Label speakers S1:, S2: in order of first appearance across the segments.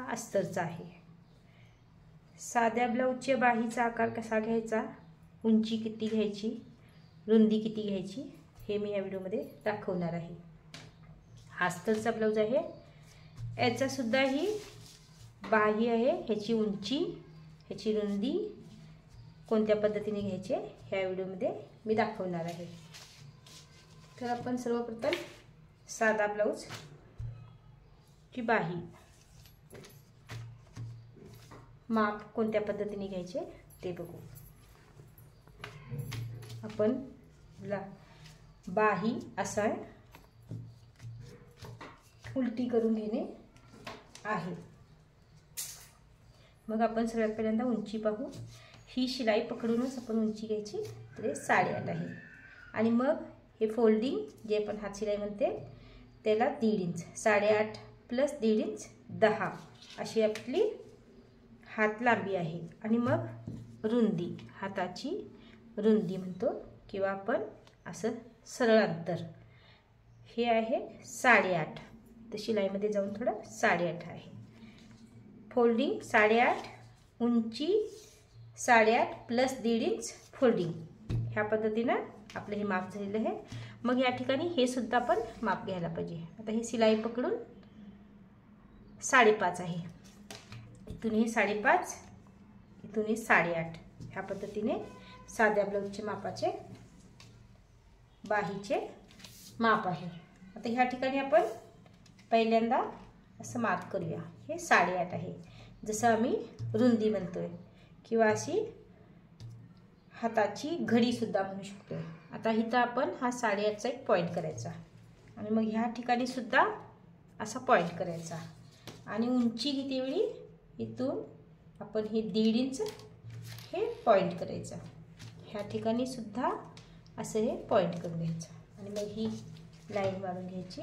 S1: हा अस्तरचा आहे। साध्या ब्लाऊजच्या बाहीचा आकार कसा घ्यायचा, उंची किती घ्यायची, रुंदी किती घ्यायची हे मी या व्हिडिओमध्ये दाखवणार आहे। हा अस्तरचा ब्लाऊज आहे, याचा सुद्धा ही बाही आहे, ह्याची उंची ह्याची रुंदी कोणत्या पद्धतीने घ्यायचे ह्या व्हिडिओमध्ये मी दाखवणार आहे। तर आपण सर्वप्रथम साधा ब्लाऊज ची बाही माप कोणत्या पद्धतीने घ्यायचे ते बघू। आपण बाही असा उलटी करून घेणे आहे। मग आपण सर्वात पहिल्यांदा उंची पाहू। ही शिलाई पकडूनच आपण उंची घ्यायची, तर 8.5 आहे। आणि मग हे फोल्डिंग जे आपण हात शिलाई म्हणते त्याला 1.5 इंच, 8.5 प्लस 1.5 इंच 10 अशी आपली हात लांबी आहे। आणि मग रुंदी, हाताची रुंदी म्हणतो किंवा आपण असं सरळ अंतर हे आहे 8.5, तर शिलाईमध्ये जाऊन थोडं 8.5 आहे। फोल्डिंग 8.5, उंची 8.5 प्लस 1.5 इंच फोल्डिंग, ह्या पद्धतीनं आपलं हे माप झालेलं आहे। मग या ठिकाणी हे सुद्धा आपण माप घ्यायला पाहिजे। आता हे शिलाई पकडून 5.5 आहे, इथून हे 5.5, इथून हे 8.5, ह्या पद्धतीने साध्या ब्लाऊजचे मापाचे बाहीचे माप आहे। आता ह्या ठिकाणी आपण पहिल्यांदा असं मार्क करूया, हे 8.5 आहे, जसं आम्ही रुंदी म्हणतोय किंवा अशी हाताची घडी सुद्धा म्हणू शकतो। आता इथं आपण हा 8.5चा एक पॉईंट करायचा आणि मग ह्या ठिकाणी सुद्धा असा पॉईंट करायचा आणि उंची किती वेळी इथून आपण हे 1.5 इंच हे पॉईंट करायचं, ह्या ठिकाणी सुद्धा असं हे पॉईंट करून घ्यायचं आणि मग ही लाईन मारून घ्यायची।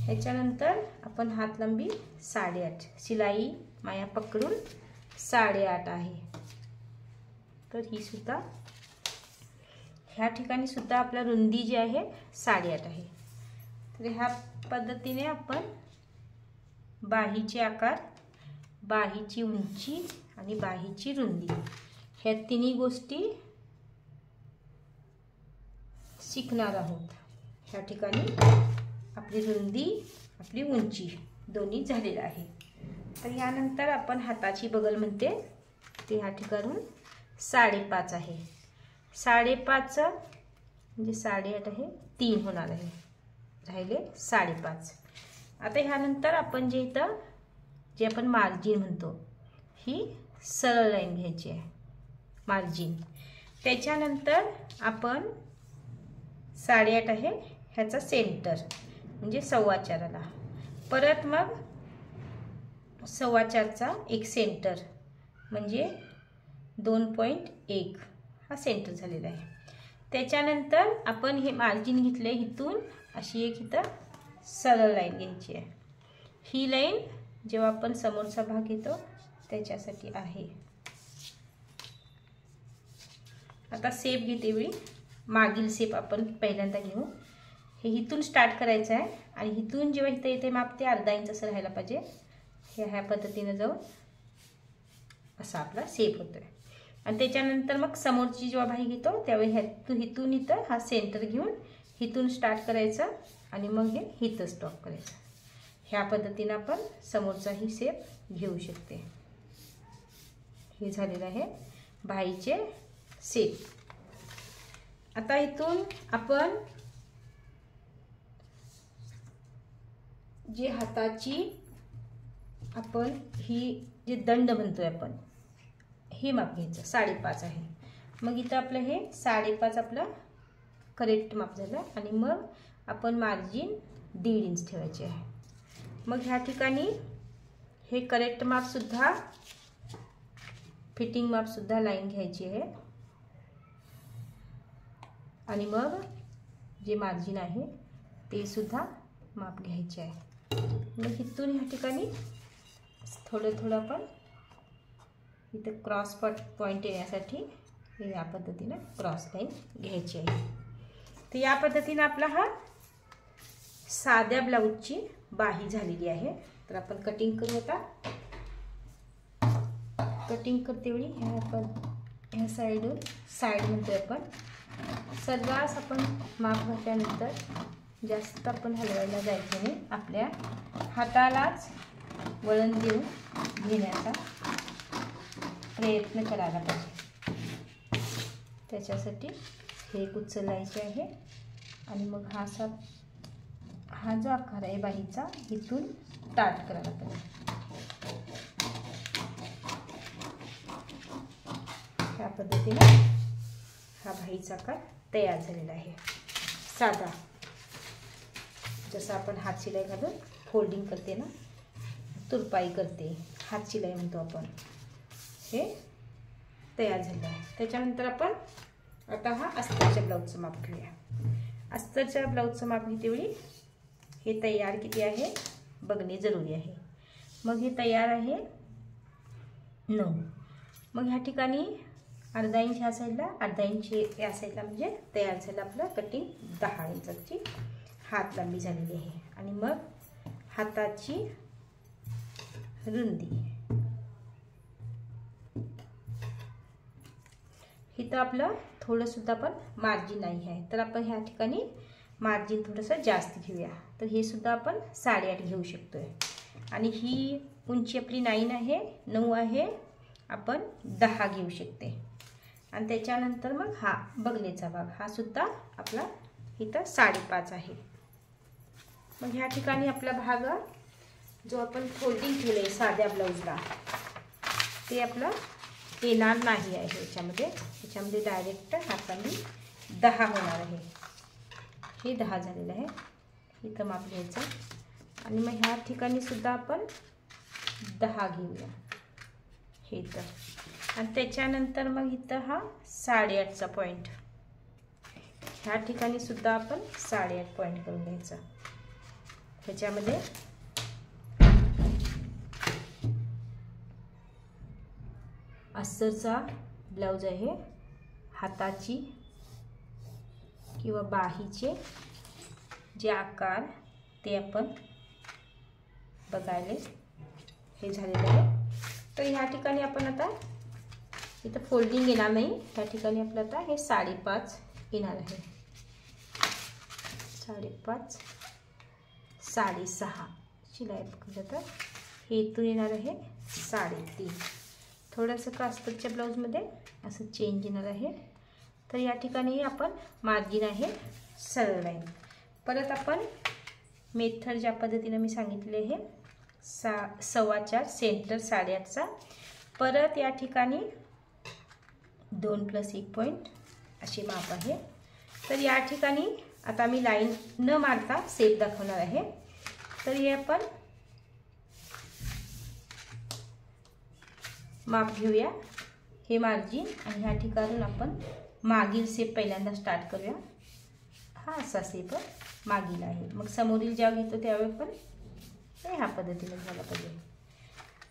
S1: ह्याच्यानंतर आपण हात लांबी 8.5, शिलाई माया पकडून 8.5 आहे, तर ही सुद्धा ह्या ठिकाणी सुद्धा आपला रुंदी जी आहे 8.5 आहे। तर ह्या पद्धतीने आपण बाहीचे आकार, बाहीची उंची आणि बाहीची रुंदी ह्या तिन्ही गोष्टी शिकणार आहोत। ह्या ठिकाणी आपली रुंदी, आपली उंची दोन्ही झालेलं आहे। तर यानंतर आपण हाताची बगल म्हणते ते ह्या ठिकाणून 5.5 आहे, 5.5 म्हणजे 8.5 आहे, 3 होणार आहे, राहिले 5.5। आता ह्यानंतर आपण जे इथं जे आपण मार्जिन म्हणतो ही सरळ लाईन घ्यायची आहे मार्जिन। त्याच्यानंतर आपण 8.5 आहे ह्याचा सेंटर म्हणजे 4.25ला, परत मग 4.25चा एक सेंटर म्हणजे 2.1 हा सेंटर झालेला आहे। त्याच्यानंतर आपण हे मार्जिन घेतले, इथून अशी एक इथं सरळ लाईन घ्यायची आहे। ही लाईन जेव्हा आपण समोरचा भाग घेतो त्याच्यासाठी आहे। आता सेप घेते वेळी मागील सेप आपण पहिल्यांदा घेऊ। हे इथून स्टार्ट करायचं आहे आणि इथून जेव्हा इथे येते माप ते 1/2 इंच असं राहायला पाहिजे। हे ह्या पद्धतीने जाऊन असा आपला सेप होतोय आणि त्याच्यानंतर मग समोरची जेव्हा बाही घेतो त्यावेळी इथून इथं हा सेंटर घेऊन इथून स्टार्ट करायचं आणि मग हे इथं स्टॉप करायचं। ह्या पद्धतीने आपण समोरचाही सेप घेऊ शकते। हे झालेलं आहे बाहीचे सेप। आता इथून आपण जे हाताची आपण ही जे दंड म्हणतोय आपण हे माप घ्यायचं 5.5 आहे। मग इथं आपलं हे 5.5 आपलं करेक्ट माप झालं आणि मग आपण मार्जिन 1.5 इंच ठेवायचे आहे। मग ह्या ठिकाणी हे करेक्ट माप सुद्धा, फिटिंग माप सुद्धा लाईन घ्यायची आहे आणि मग जे मार्जिन आहे ते सुद्धा माप घ्यायचे आहे। मग इथून ह्या ठिकाणी थोडं थोडं आपण इथं क्रॉस पॉइंट येण्यासाठी हे या पद्धतीने क्रॉस लाईन घ्यायची आहे। तर या पद्धतीने आपला हा साध्या ब्लाऊजची बाही झालेली आहे. तर आपण कटिंग करू. आता कटिंग करते वेळी ह्या साईड म्हणतोय आपण. सर्रास आपण माप घातल्यानंतर जास्त आपण हलवायला जायचं नाही. आपल्या हातालाच वळण देऊन घेण्याचा प्रयत्न करायला पाहिजे. त्याच्यासाठी हे उचलायचे आहे आणि मग हा जो आकार आहे बाहीचा इथून स्टार्ट करायला पाहिजे. ह्या पद्धतीने हा बाहीचा आकार तयार झालेला आहे. साधा जसं आपण हात शिलाई घालून फोल्डिंग करते ना, तुरपाई करते, हात शिलाई म्हणतो आपण, हे तयार झालं आहे. त्याच्यानंतर आपण आता हा अस्तरच्या ब्लाऊजचं माप घेऊया. अस्तरच्या ब्लाऊजचं माप घेतेवेळी हे तयार किती आहे बघणे जरुरी आहे. मग हे तयार आहे 9. मग ह्या ठिकाणी अर्धा इंच ह्या साईडला, अर्धा इंच या साईडला, म्हणजे तयार झालं आपलं कटिंग. 10 इंचाची हात लांबी झालेली आहे. आणि मग हाताची रुंदी इथं आपलं थोडंसुद्धा पण मार्जिन नाही आहे, तर आपण ह्या ठिकाणी मार्जिन थोडंसं जास्त घेऊया. तर हे सुद्धा आपण 8.5 घेऊ शकतोय. आणि ही उंची आपली 9 आहे, 9 आहे, आपण 10 घेऊ शकते. आणि त्याच्यानंतर मग हा बगलेचा भाग हा सुद्धा आपला इथं 5.5 आहे. मग ह्या ठिकाणी आपला भाग जो आपण फोल्डिंग केले साध्या ब्लाऊजला ते आपलं येणार नाही आहे याच्यामध्ये डायरेक्ट हाताने 10 होणार आहे. हे 10 झालेलं आहे. इथं माप घ्यायचं आणि मग ह्या ठिकाणी सुद्धा आपण 10 घेऊया हे इथं. आणि त्याच्यानंतर मग इथं हा 8.5चा पॉईंट, ह्या ठिकाणी सुद्धा आपण 8.5 पॉईंट करून घ्यायचा. ह्याच्यामध्ये अस्तरचा ब्लाऊज आहे. हाताची किंवा बाहीचे जे आकार ते आपण बघायला हे झालेलं आहे. तर ह्या ठिकाणी आपण आता इथं फोल्डिंग येणार नाही. ह्या ठिकाणी आपलं आता हे 5.5 येणार आहे. 5.5 6.5 शिलाई पकडलं तर हे इथून येणार आहे 3.5. थोडंसं कास्तरच्या ब्लाऊजमध्ये असं चेंज येणार आहे. तर या ठिकाणी आपण मार्जिन आहे सरळ लाईन. परत आपण मेथड ज्या पद्धतीने मी सांगितले आहे 4.25 सेंटर 8.5चा. परत या ठिकाणी 2 + 1 पॉईंट असे माप आहे. तर या ठिकाणी आता मी लाईन न मारता सेप दाखवणार आहे. तर हे आपण माप घेऊया हे मार्जिन आणि ह्या ठिकाणून आपण मागील सेप पहिल्यांदा स्टार्ट करूया. हा असा सेप मागील आहे. मग समोरील ज्या घेतो त्यावेळी पण ह्या पद्धतीने झाला पाहिजे.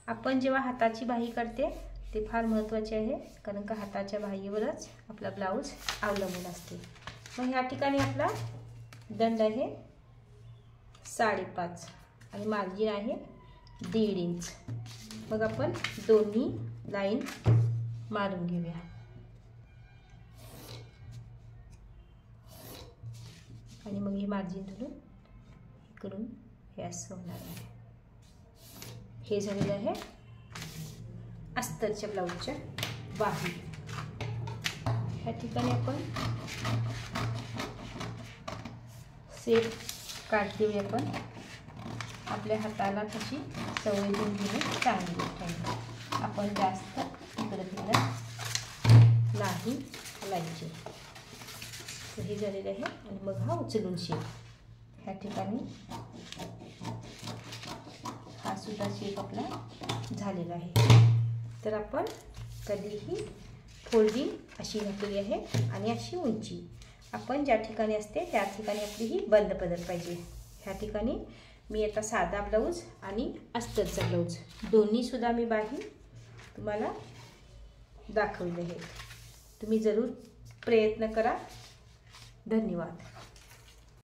S1: आपण जेव्हा हाताची बाही करते ते फार महत्त्वाचे आहे, कारण का हाताच्या बाहीवरच आपला ब्लाऊज अवलंबून असते. मग ह्या ठिकाणी आपला दंड आहे 5.5 आणि मार्जिन आहे 1.5 इंच. मग आपण दोन्ही लाईन मारून घेऊया. आणि मग हे मार्जिन धरून इकडून हे असं होणार आहे. हे झालेलं आहे अस्तरच्या ब्लाऊजच्या बाही. ह्या ठिकाणी आपण सेप काढते. आपण आपल्या हाताला कशी सवय देऊन घेणे चांगली गोष्ट आहे. आपण जास्त इकडं तिकडं नाही हलायचे. तर हे झालेलं आहे. आणि मग हा उचलून शेप ह्या ठिकाणी हा सुद्धा शेप आपला झालेला आहे. तर आपण कधीही फोल्डिंग अशी घातलेली आहे आणि अशी उंची आपण ज्या ठिकाणी असते त्या ठिकाणी आपली ही बंद पदर पाहिजे. ह्या ठिकाणी मी आता साधा ब्लाऊज आणि अस्तरचा ब्लाऊज दोन्हीसुद्धा मी बाही तुम्हाला दाखवले आहे. तुम्ही जरूर प्रयत्न करा. धन्यवाद.